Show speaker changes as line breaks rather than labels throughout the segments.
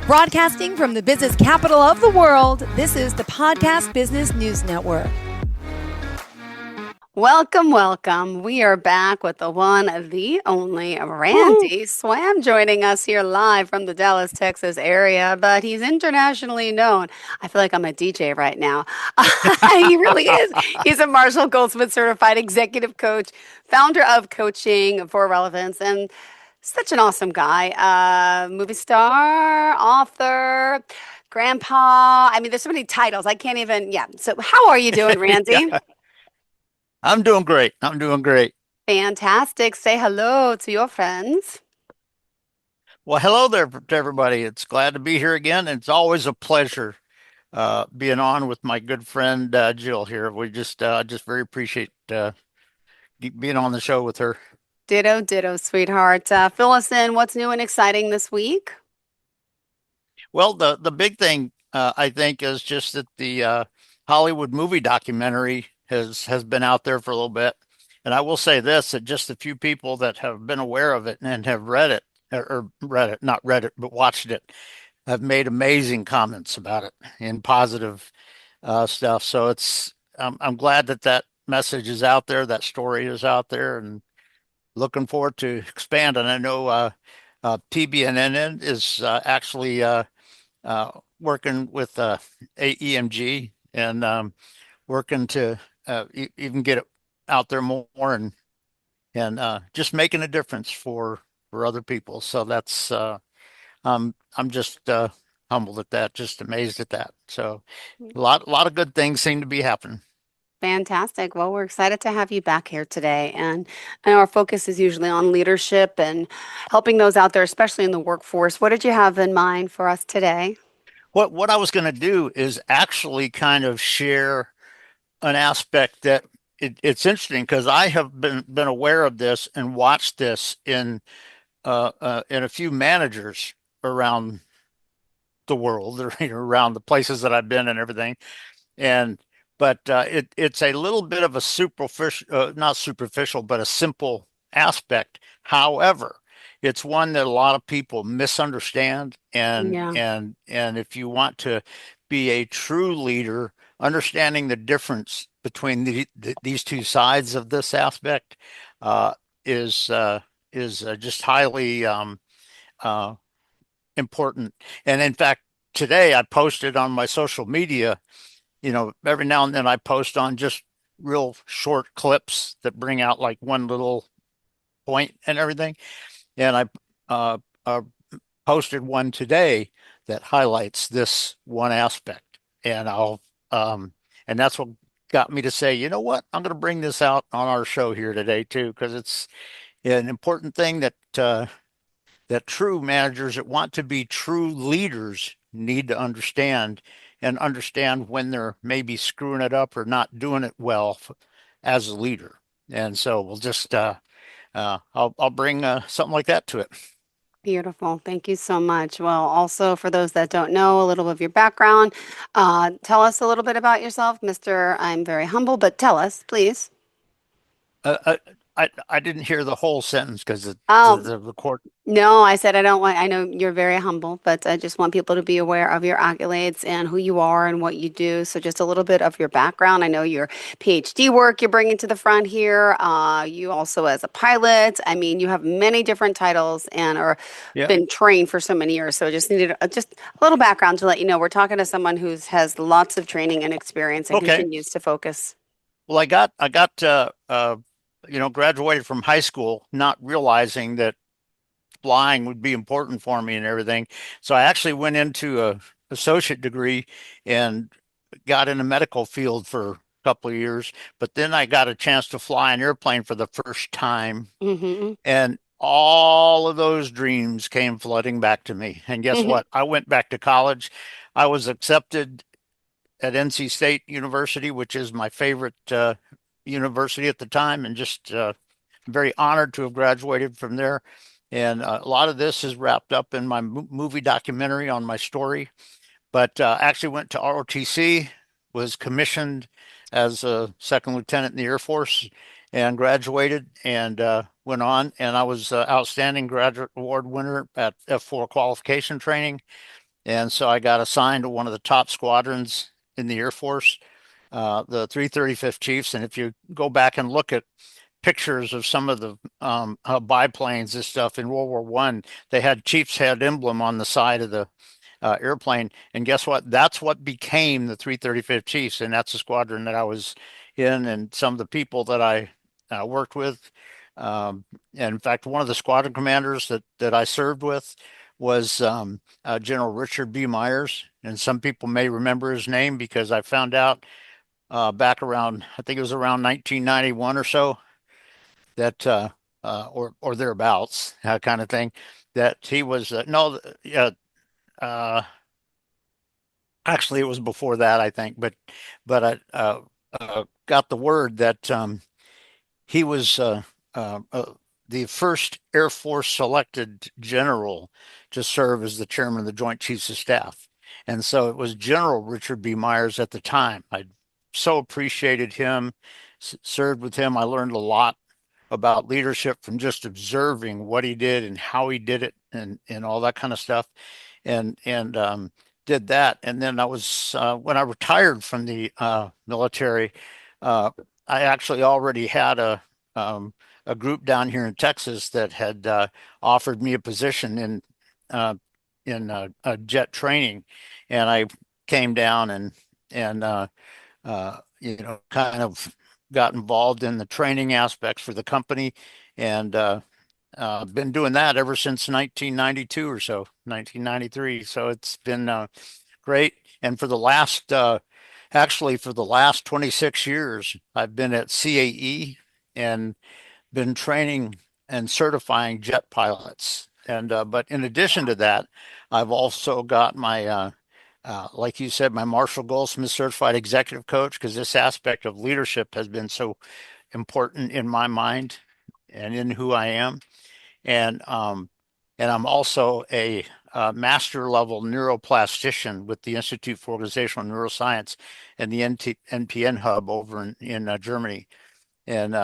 Broadcasting from the business capital of the world, this is the Podcast Business News Network.
Welcome, welcome. We are back with the one, the only Randy Swaim joining us here live from the Dallas, Texas area, but he's internationally known. I feel like I'm a DJ right now. He really is. He's a Marshall Goldsmith certified executive coach, founder of Coaching for Relevance, and such an awesome guy. Movie star, author, grandpa. I mean, there's so many titles. I can't even, yeah. So how are you doing, Randy?
Yeah, I'm doing great. I'm doing great.
Fantastic. Say hello to your friends.
Well, hello there to everybody. It's glad to be here again. And it's always a pleasure being on with my good friend Jill here. We just very appreciate being on the show with her.
Ditto, ditto, sweetheart. Fill us in. What's new and exciting this week?
Well, the big thing I think is just that the Hollywood movie documentary has been out there for a little bit. And I will say this, that just a few people that have been aware of it and have read it, or read it, not read it, but watched it, have made amazing comments about it in positive stuff. So I'm glad that message is out there, that story is out there, and looking forward to expand. And I know TBNN is actually working with AEMG and working to even get it out there more and just making a difference for other people. So that's I'm just humbled at that, just amazed at that. So a lot of good things seem to be happening.
Fantastic. Well, we're excited to have you back here today. And our focus is usually on leadership and helping those out there, especially in the workforce. What did you have in mind for us today?
What I was going to do is actually kind of share an aspect that it's interesting because I have been aware of this and watched this in a few managers around the world, or around the places that I've been and everything. But it's a little bit of a superficial, not superficial, but a simple aspect. However, it's one that a lot of people misunderstand, and if you want to be a true leader, understanding the difference between these two sides of this aspect is just highly important. And in fact, today I posted on my social media. Every now and then I post on just real short clips that bring out like one little point and everything. And I posted one today that highlights this one aspect. And and that's what got me to say, you know what, I'm going to bring this out on our show here today too, because it's an important thing that true managers that want to be true leaders need to understand, and understand when they're maybe screwing it up or not doing it well as a leader. And so we'll just I'll bring something like that to it.
Beautiful. Thank you so much. Well, also for those that don't know a little of your background, tell us a little bit about yourself, Mr. I'm very humble, but tell us, please.
I didn't hear the whole sentence because
Oh,
the record.
no, I said I don't want, I know you're very humble, but I just want people to be aware of your accolades and who you are and what you do. So just a little bit of your background. I know your PhD work you're bringing to the front here. You also as a pilot. I mean, you have many different titles and are
Yeah.
been trained for so many years. So just needed just a little background to let you know we're talking to someone who's has lots of training and experience and
Okay.
continues to focus.
Well, I got graduated from high school, not realizing that flying would be important for me and everything. So I actually went into a associate degree and got in the medical field for a couple of years. But then I got a chance to fly an airplane for the first time,
Mm-hmm.
and all of those dreams came flooding back to me. And guess what? I went back to college. I was accepted at NC State University, which is my favorite university at the time, and just very honored to have graduated from there. And a lot of this is wrapped up in my movie documentary on my story. But actually went to ROTC, was commissioned as a second lieutenant in the Air Force, and graduated and went on. And I was outstanding graduate award winner at F4 qualification training. And so I got assigned to one of the top squadrons in the Air Force, the 335th Chiefs. And if you go back and look at pictures of some of the biplanes and stuff in World War One, they had Chiefs head emblem on the side of the airplane. And guess what? That's what became the 335th Chiefs, and that's the squadron that I was in, and some of the people that I worked with. And in fact, one of the squadron commanders that I served with was General Richard B. Myers, and some people may remember his name because I found out back around, I think it was around 1991 or so, that or thereabouts, kind of thing, that he was no, yeah, uh, actually, it was before that, I think, but I got the word that he was uh, uh, the first Air Force selected general to serve as the chairman of the Joint Chiefs of Staff, and so it was General Richard B. Myers at the time. I so appreciated him, served with him. I learned a lot about leadership from just observing what he did and how he did it, and all that kind of stuff, and did that. And then I was when I retired from the military, uh, I actually already had a group down here in Texas that had offered me a position uh, in jet training, and I came down and kind of got involved in the training aspects for the company, and been doing that ever since 1992 or so, 1993. So it's been great. And for the last, actually, for the last 26 years, I've been at CAE and been training and certifying jet pilots. And but in addition to that, I've also got my like you said, my Marshall Goldsmith certified executive coach, because this aspect of leadership has been so important in my mind and in who I am. And I'm also a master level neuroplastician with the Institute for Organizational Neuroscience and the NPN hub over in Germany. And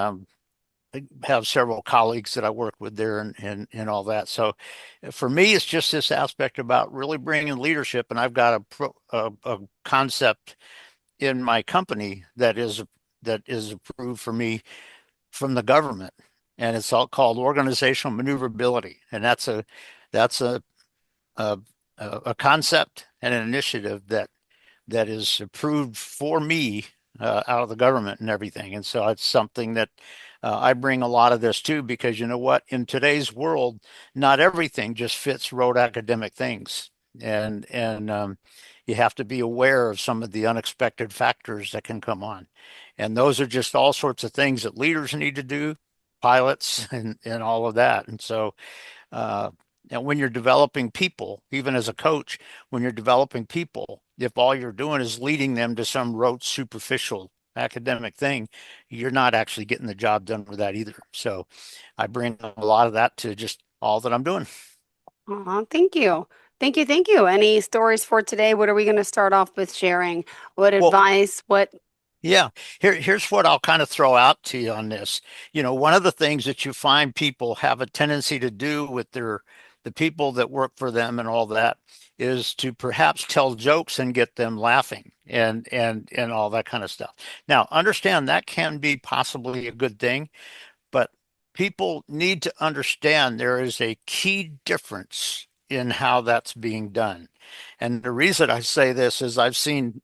I have several colleagues that I work with there, and all that. So for me, it's just this aspect about really bringing leadership. And I've got a concept in my company that is approved for me from the government, and it's all called organizational maneuverability. And that's a a concept and an initiative that is approved for me out of the government and everything. And so it's something that I bring a lot of this to, because you know what? In today's world, not everything just fits rote academic things. And you have to be aware of some of the unexpected factors that can come on. And those are just all sorts of things that leaders need to do, pilots, and all of that. And so uh, and when you're developing people, even as a coach, when you're developing people, if all you're doing is leading them to some rote, superficial academic thing, you're not actually getting the job done with that either. So I bring a lot of that to just all that I'm doing.
Thank you. Thank you. Thank you. Any stories for today? What are we going to start off with sharing? What
Well,
advice? What?
yeah, here's what I'll kind of throw out to you on this. One of the things that you find people have a tendency to do with the people that work for them and all that is to perhaps tell jokes and get them laughing and all that kind of stuff. Now, understand that can be possibly a good thing, but people need to understand there is a key difference in how that's being done. And the reason I say this is I've seen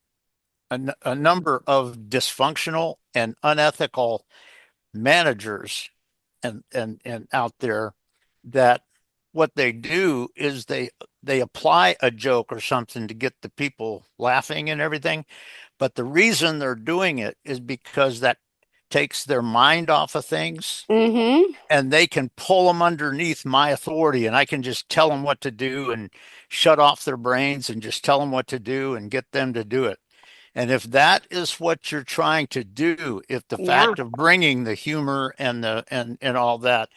a number of dysfunctional and unethical managers and out there, that what they do is they apply a joke or something to get the people laughing and everything, but the reason they're doing it is because that takes their mind off of things,
Mm-hmm.
and they can pull them underneath my authority, and I can just tell them what to do and shut off their brains and just tell them what to do and get them to do it. And if that is what you're trying to do, if the
Yeah.
fact of bringing the humor and all that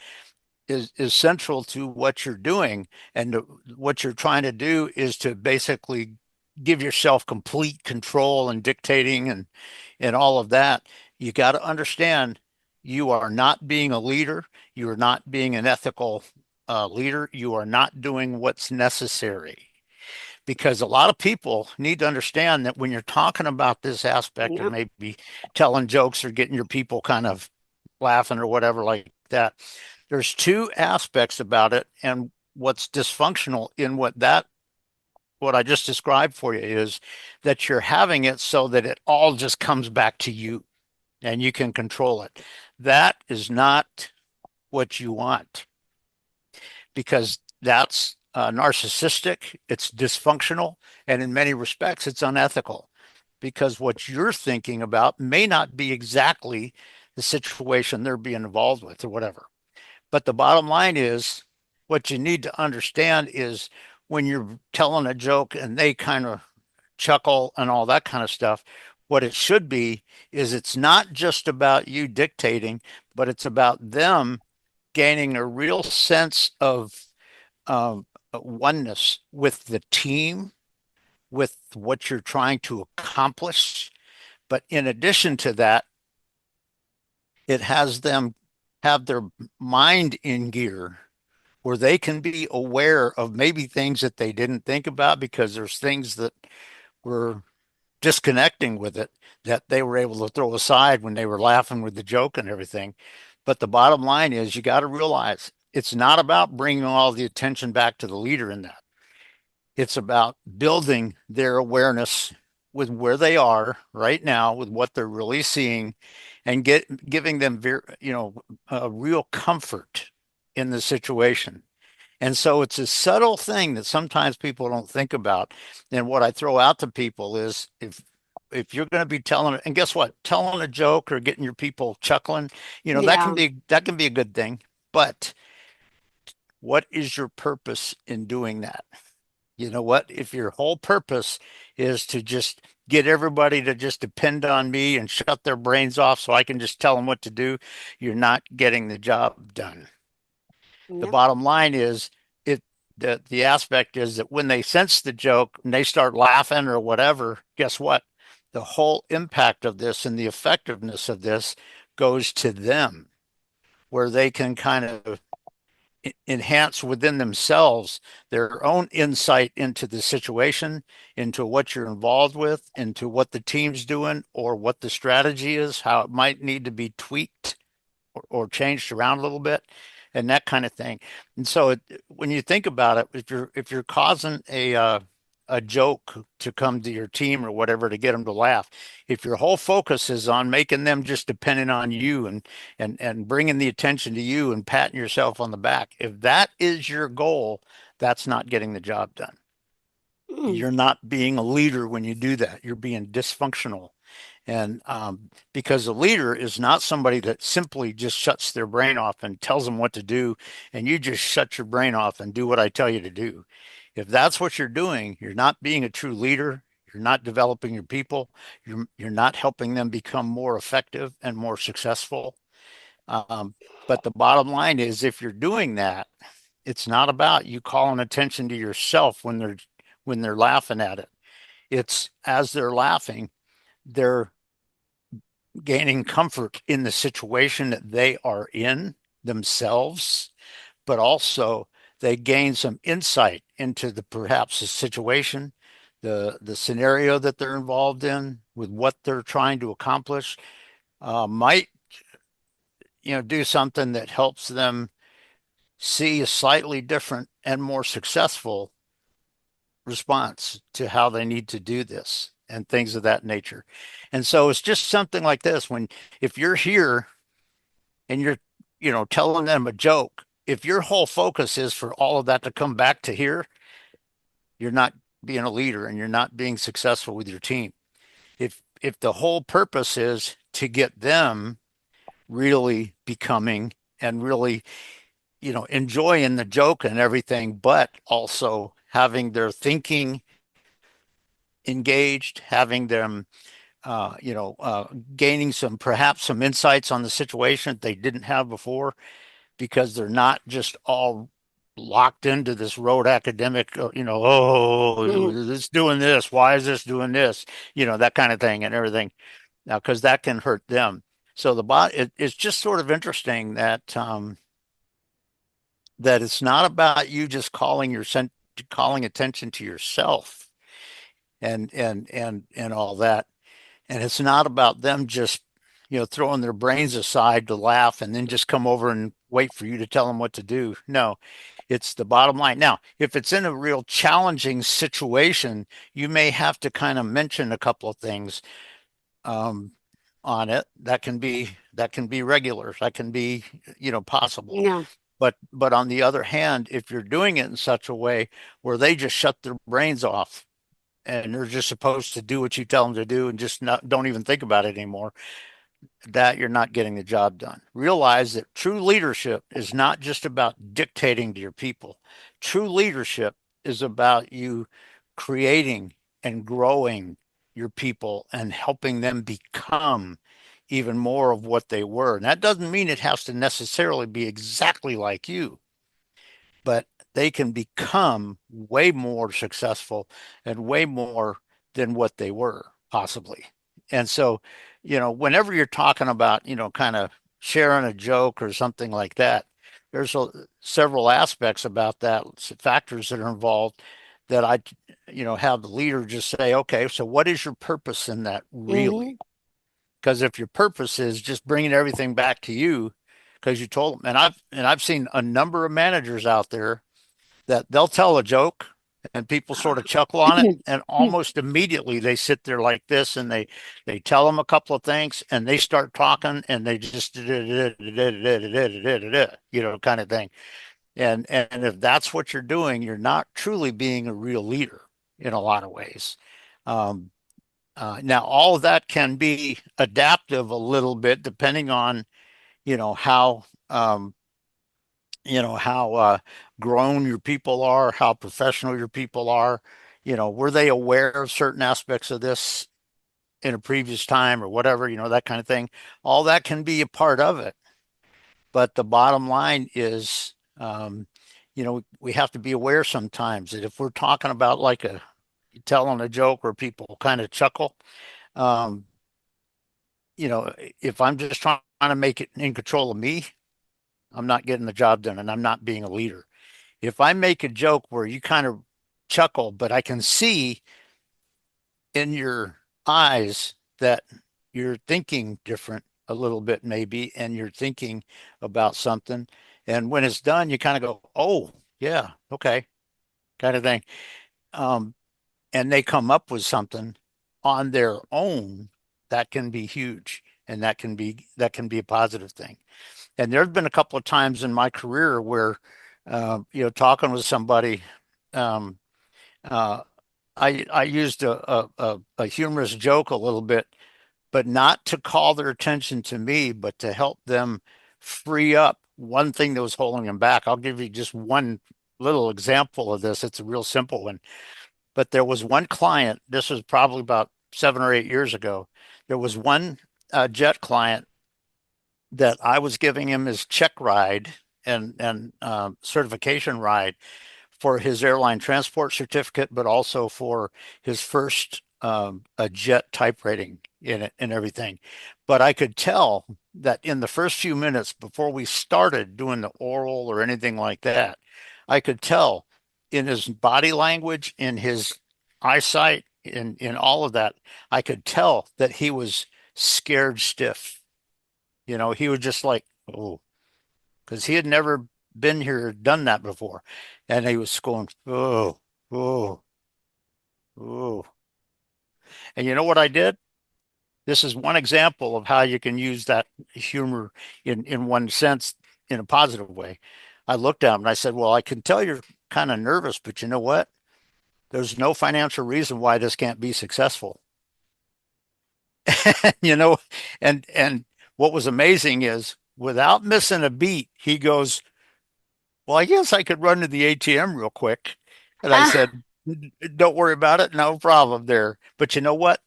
is central to what you're doing, and what you're trying to do is to basically give yourself complete control and dictating and all of that, you got to understand you are not being a leader. You are not being an ethical leader. You are not doing what's necessary, because a lot of people need to understand that when you're talking about this aspect of
Yep.
maybe telling jokes or getting your people kind of laughing or whatever like that, there's two aspects about it. And what's dysfunctional in what I just described for you is that you're having it so that it all just comes back to you and you can control it. That is not what you want, because that's narcissistic, it's dysfunctional, and in many respects, it's unethical, because what you're thinking about may not be exactly the situation they're being involved with or whatever. But the bottom line is, what you need to understand is when you're telling a joke and they kind of chuckle and all that kind of stuff, what it should be is it's not just about you dictating, but it's about them gaining a real sense of oneness with the team, with what you're trying to accomplish. But in addition to that, it has them have their mind in gear where they can be aware of maybe things that they didn't think about because there's things that were disconnecting with it that they were able to throw aside when they were laughing with the joke and everything. But the bottom line is you got to realize it's not about bringing all the attention back to the leader in that. It's about building their awareness with where they are right now, with what they're really seeing, and giving them a real comfort in the situation. And so it's a subtle thing that sometimes people don't think about. And what I throw out to people is if you're going to be telling it, and guess what, telling a joke or getting your people chuckling,
Yeah.
that can be a good thing. But what is your purpose in doing that? You know what? If your whole purpose is to just get everybody to just depend on me and shut their brains off so I can just tell them what to do, you're not getting the job done. The
Yep.
bottom line is the aspect is that when they sense the joke and they start laughing or whatever, guess what? The whole impact of this and the effectiveness of this goes to them, where they can kind of enhance within themselves their own insight into the situation, into what you're involved with, into what the team's doing, or what the strategy is, how it might need to be tweaked or changed around a little bit, and that kind of thing. And so when you think about it, if you're causing a joke to come to your team or whatever to get them to laugh, if your whole focus is on making them just dependent on you and bringing the attention to you and patting yourself on the back, if that is your goal, that's not getting the job done.
Mm.
You're not being a leader when you do that. You're being dysfunctional. And because a leader is not somebody that simply just shuts their brain off and tells them what to do, and you just shut your brain off and do what I tell you to do. If that's what you're doing, you're not being a true leader. You're not developing your people. You're not helping them become more effective and more successful. Um, but the bottom line is, if you're doing that, it's not about you calling attention to yourself when they're laughing at it. It's as they're laughing, they're gaining comfort in the situation that they are in themselves, but also they gain some insight into perhaps the situation, the scenario that they're involved in, with what they're trying to accomplish. Might do something that helps them see a slightly different and more successful response to how they need to do this and things of that nature. And so it's just something like this. If you're here and you're, telling them a joke, if your whole focus is for all of that to come back to here, you're not being a leader and you're not being successful with your team. If the whole purpose is to get them really becoming and really, enjoying the joke and everything, but also having their thinking engaged, having them, gaining perhaps some insights on the situation that they didn't have before, because they're not just all locked into this rote academic,
Mhm.
this doing this, why is this doing this, that kind of thing and everything. Now, because that can hurt them. So it's just sort of interesting that that it's not about you just calling calling attention to yourself and all that. And it's not about them just, throwing their brains aside to laugh and then just come over and wait for you to tell them what to do. No, it's the bottom line. Now, if it's in a real challenging situation, you may have to kind of mention a couple of things um, on it. That can be regular. That can be, possible.
Yeah.
But on the other hand, if you're doing it in such a way where they just shut their brains off and they're just supposed to do what you tell them to do and just don't even think about it anymore, that you're not getting the job done. Realize that true leadership is not just about dictating to your people. True leadership is about you creating and growing your people and helping them become even more of what they were. And that doesn't mean it has to necessarily be exactly like you, but they can become way more successful and way more than what they were, possibly. And so, whenever you're talking about, kind of sharing a joke or something like that, there's several aspects about that, factors that are involved that I, have the leader just say, okay, so what is your purpose in that really? Because if your purpose is just bringing everything back to you, because you told them, and I've seen a number of managers out there that they'll tell a joke and people sort of chuckle on it, and almost immediately they sit there like this and they tell them a couple of things and they start talking and they just kind of thing. And if that's what you're doing, you're not truly being a real leader in a lot of ways. um, Now all of that can be adaptive a little bit depending on how grown your people are, how professional your people are. Were they aware of certain aspects of this in a previous time or whatever, that kind of thing. All that can be a part of it. But the bottom line is, we have to be aware sometimes that if we're talking about like telling a joke where people kind of chuckle, um, if I'm just trying to make it in control of me, I'm not getting the job done and I'm not being a leader. If I make a joke where you kind of chuckle, but I can see in your eyes that you're thinking different a little bit, maybe, and you're thinking about something. And when it's done, you kind of go, oh, yeah, okay, kind of thing. Um, and they come up with something on their own that can be huge and that can be a positive thing. And there's been a couple of times in my career where, talking with somebody, um, uh, I used a humorous joke a little bit, but not to call their attention to me, but to help them free up one thing that was holding them back. I'll give you just one little example of this. It's a real simple one. But there was one client, this was probably about 7 or 8 years ago. There was one jet client that I was giving him his check ride and certification ride for his airline transport certificate, but also for his first a jet type rating in it and everything. But I could tell that in the first few minutes before we started doing the oral or anything like that, I could tell in his body language, in his eyesight, in all of that, I could tell that he was scared stiff. He was just like, oh, because he had never been here, done that before. And he was going, oh, oh, oh. And you know what I did? This is one example of how you can use that humor in one sense in a positive way. I looked at him and I said, well, I can tell you're kind of nervous, but you know what? There's no financial reason why this can't be successful. you know, and what was amazing is without missing a beat, he goes, well, I guess I could run to the ATM real quick. And I
Ah,
said, don't worry about it. No problem there. But you know what?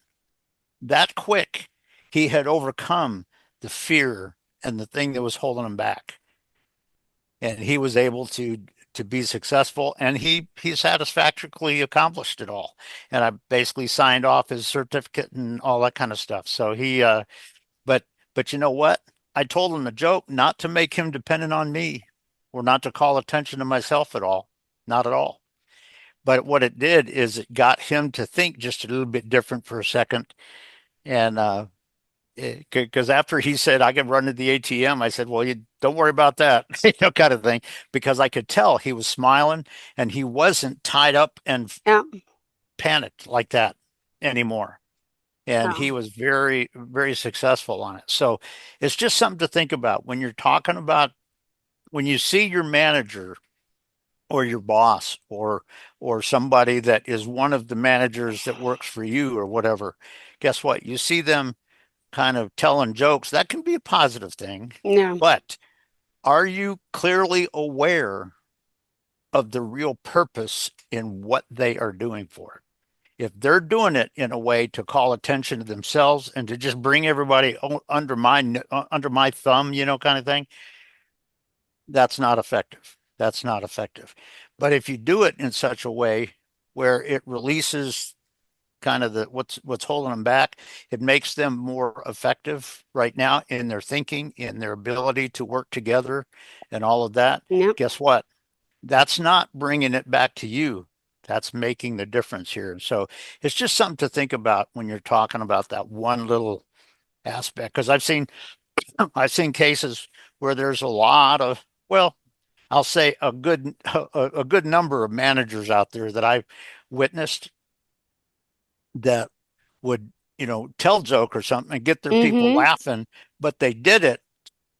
That quick, he had overcome the fear and the thing that was holding him back. And he was able to be successful, and he satisfactorily accomplished it all. And I basically signed off his certificate and all that kind of stuff. So but you know what? I told him the joke not to make him dependent on me or not to call attention to myself at all. Not at all. But what it did is it got him to think just a little bit different for a second. And because after he said I could run to the ATM, I said, well, you don't worry about that, kind of thing, because I could tell he was smiling and he wasn't tied up and
Yeah.
panicked like that anymore. And
Oh,
he was very, very successful on it. So it's just something to think about when you're talking about when you see your manager or your boss or somebody that is one of the managers that works for you or whatever. Guess what? You see them kind of telling jokes. That can be a positive thing,
yeah.
but are you clearly aware of the real purpose in what they are doing for it? If they're doing it in a way to call attention to themselves and to just bring everybody under my thumb, kind of thing, that's not effective. That's not effective. But if you do it in such a way where it releases kind of the what's holding them back, it makes them more effective right now in their thinking, in their ability to work together, and all of that.
Yep.
Guess what? That's not bringing it back to you. That's making the difference here. So it's just something to think about when you're talking about that one little aspect. Because I've seen cases where there's a lot of, well, I'll say a good number of managers out there that I've witnessed that would, tell joke or something and get their people
Mm-hmm.
laughing, but they did it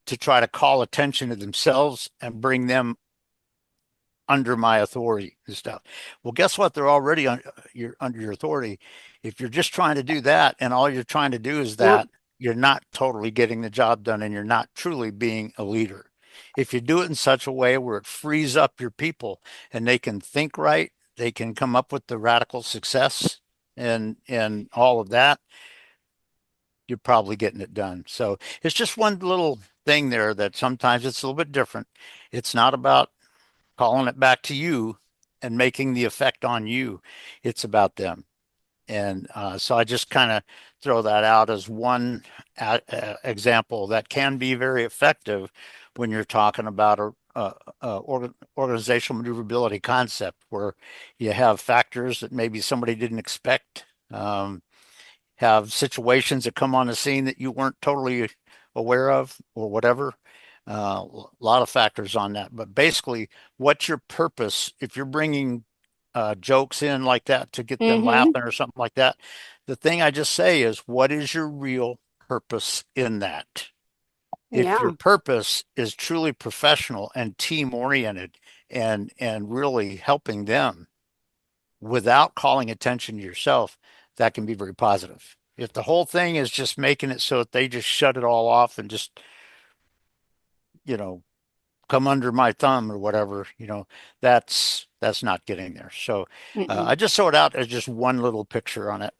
to try to call attention to themselves and bring them under my authority and stuff. Well, guess what? They're already you're under your authority. If you're just trying to do that and all you're trying to do is
Yep.
that, you're not totally getting the job done and you're not truly being a leader. If you do it in such a way where it frees up your people and they can think right, they can come up with the radical success and all of that, you're probably getting it done. So it's just one little thing there that sometimes it's a little bit different. It's not about calling it back to you and making the effect on you. It's about them. And so I just kind of throw that out as one example that can be very effective when you're talking about organizational maneuverability concept, where you have factors that maybe somebody didn't expect, have situations that come on the scene that you weren't totally aware of or whatever. A lot of factors on that. But basically, what's your purpose if you're bringing jokes in like that to get them
Mm-hmm.
laughing or something like that? The thing I just say is, what is your real purpose in that? If your
Yeah.
purpose is truly professional and team oriented and really helping them without calling attention to yourself, that can be very positive. If the whole thing is just making it so that they just shut it all off and just, you know, come under my thumb or whatever, that's not getting there. So
Mm-mm.
I just saw it out as just one little picture on it.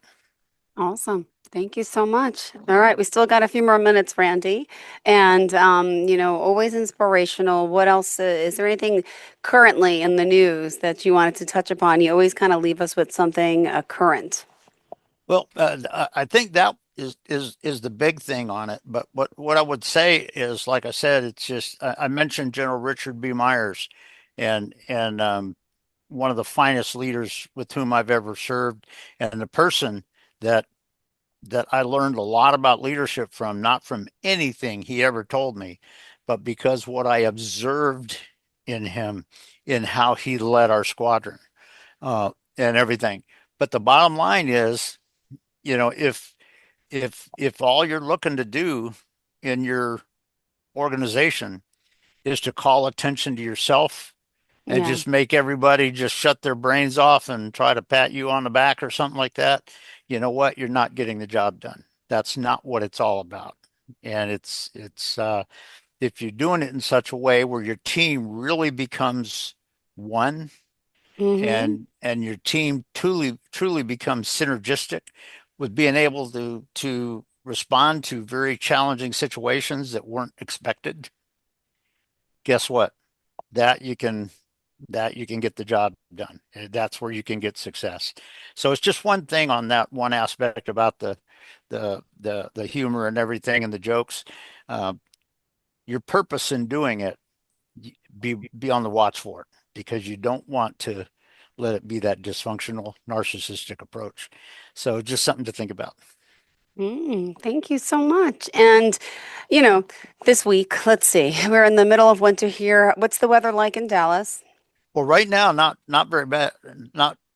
Awesome. Thank you so much. All right, we still got a few more minutes, Randy. And always inspirational. What else is there anything currently in the news that you wanted to touch upon? You always kind of leave us with something current.
Well, I think that is the big thing on it. But what I would say is, like I said, it's just I mentioned General Richard B. Myers, and one of the finest leaders with whom I've ever served, and the person that that I learned a lot about leadership from, not from anything he ever told me, but because what I observed in him, in how he led our squadron, and everything. But the bottom line is, if all you're looking to do in your organization is to call attention to yourself and
Yeah.
just make everybody just shut their brains off and try to pat you on the back or something like that, you know what? You're not getting the job done. That's not what it's all about. And it's if you're doing it in such a way where your team really becomes one
Mm-hmm.
and your team truly becomes synergistic with being able to respond to very challenging situations that weren't expected, guess what? That you can that you can get the job done. That's where you can get success. So it's just one thing on that one aspect about the humor and everything and the jokes. Uh, your purpose in doing it, be on the watch for it, because you don't want to let it be that dysfunctional, narcissistic approach. So just something to think about.
Thank you so much. And, you know, this week, let's see, we're in the middle of winter here. What's the weather like in Dallas?
Well, right now, not very bad.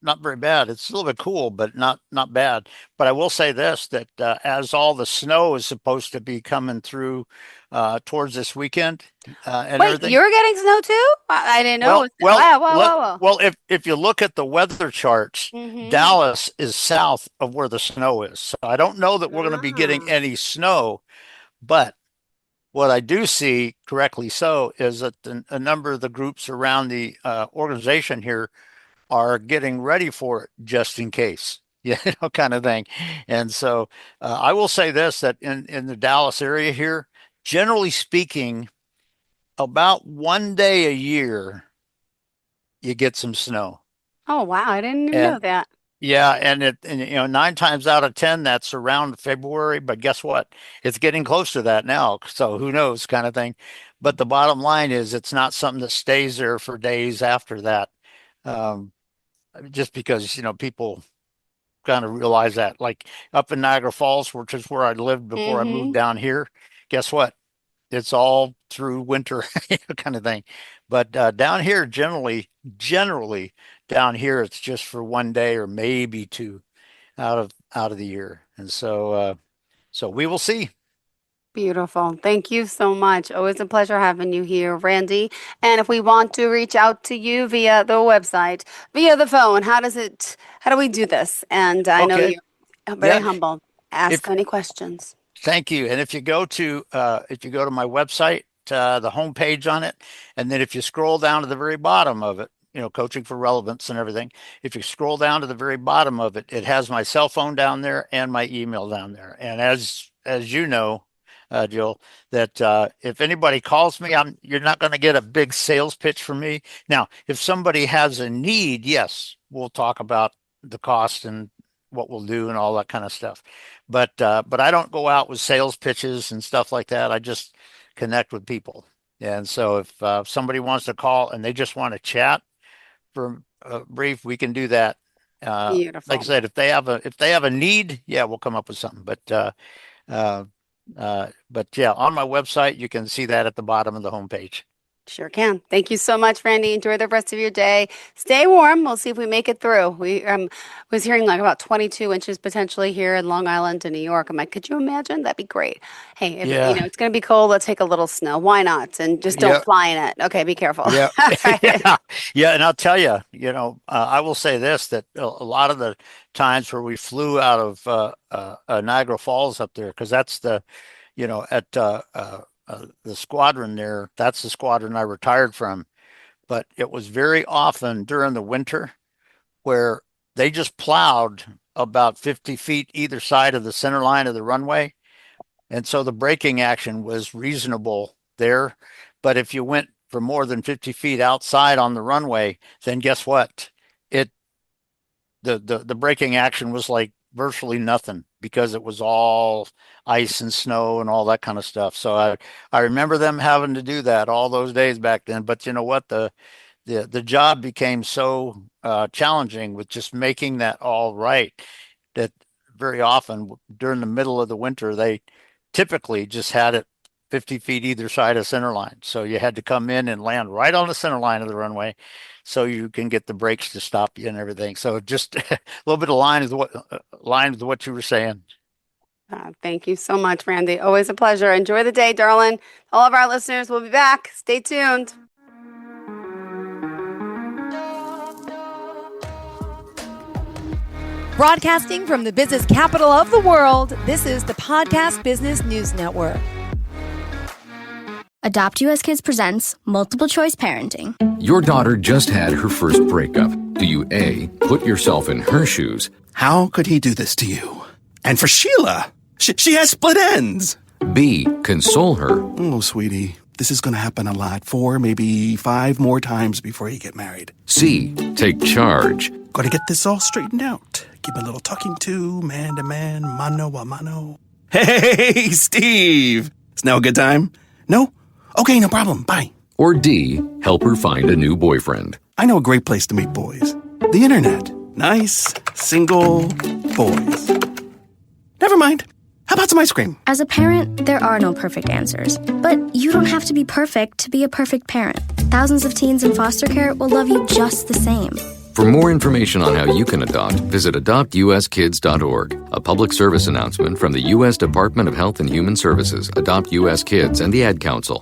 Not very bad. It's a little bit cool, but not bad. But I will say this, that as all the snow is supposed to be coming through towards this weekend and
Wait,
everything.
you're getting snow too? I didn't know.
Well,
Wow, wow, wow, wow.
if you look at the weather charts,
Mm-hmm.
Dallas is south of where the snow is. So I don't know that we're going to be getting
Ah.
any snow, but what I do see, correctly so, is that a number of the groups around the organization here are getting ready for it just in case, kind of thing. And so I will say this, that in the Dallas area here, generally speaking, about one day a year, you get some snow.
Oh, wow. I didn't even know
And
that.
yeah, and 9 times out of 10, that's around February. But guess what? It's getting close to that now. So who knows, kind of thing. But the bottom line is, it's not something that stays there for days after that. Um, just because, people kind of realize that, like up in Niagara Falls, which is where I lived before I moved
Mm-hmm.
down here, guess what? It's all through winter, kind of thing. But down here, generally down here, it's just for one day or maybe two out of the year. And so we will see.
Beautiful. Thank you so much. Always a pleasure having you here, Randy. And if we want to reach out to you via the website, via the phone, how do we do this? And I know
Okay.
you're very
Yeah.
humble.
If
Ask any questions.
Thank you. And if you go to my website, the homepage on it, and then if you scroll down to the very bottom of it, coaching for relevance and everything. If you scroll down to the very bottom of it, it has my cell phone down there and my email down there. And as you know, Jill, that if anybody calls me, you're not going to get a big sales pitch from me. Now, if somebody has a need, yes, we'll talk about the cost and what we'll do and all that kind of stuff. But I don't go out with sales pitches and stuff like that. I just connect with people. And so if somebody wants to call and they just want to chat for a brief, we can do that. Like I
Beautiful.
said, if they have a need, yeah, we'll come up with something. Uh, but yeah, on my website, you can see that at the bottom of the homepage.
Sure can. Thank you so much, Randy. Enjoy the rest of your day. Stay warm. We'll see if we make it through. We was hearing like about 22 inches potentially here in Long Island and New York. I'm like, could you imagine? That'd be great. Hey, if
Yeah.
it's going to be cold, let's take a little snow. Why not? And just don't
Yeah.
fly in it. Okay, be careful.
Yeah.
All right.
Yeah. Yeah. And I'll tell you, I will say this, that a lot of the times where we flew out of Niagara Falls up there, because that's at the squadron there, that's the squadron I retired from. But it was very often during the winter where they just plowed about 50 feet either side of the center line of the runway. And so the braking action was reasonable there. But if you went for more than 50 feet outside on the runway, then guess what? It the braking action was like virtually nothing, because it was all ice and snow and all that kind of stuff. So I remember them having to do that all those days back then. But you know what? The job became so challenging with just making that all right, that very often during the middle of the winter, they typically just had it 50 feet either side of center line. So you had to come in and land right on the center line of the runway so you can get the brakes to stop you and everything. So just a little bit of line with what you were saying.
Thank you so much, Randy. Always a pleasure. Enjoy the day, darling. All of our listeners will be back. Stay tuned.
Broadcasting from the business capital of the world, this is the Podcast Business News Network.
Adopt US Kids presents Multiple Choice Parenting.
Your daughter just had her first breakup. Do you A, put yourself in her shoes?
How could he do this to you? And for Sheila, she has split ends.
B, console her?
Oh, sweetie, this is going to happen a lot. 4, maybe 5 more times before you get married.
C, take charge?
Got to get this all straightened out. Give a little talking to, man, mano a mano. Hey, Steve! Is now a good time? No? Okay, no problem. Bye.
Or D, help her find a new boyfriend?
I know a great place to meet boys. The internet. Nice, single boys. Never mind. How about some ice cream?
As a parent, there are no perfect answers. But you don't have to be perfect to be a perfect parent. Thousands of teens in foster care will love you just the same.
For more information on how you can adopt, visit adoptuskids.org. A public service announcement from the U.S. Department of Health and Human Services, Adopt U.S. Kids, and the Ad Council.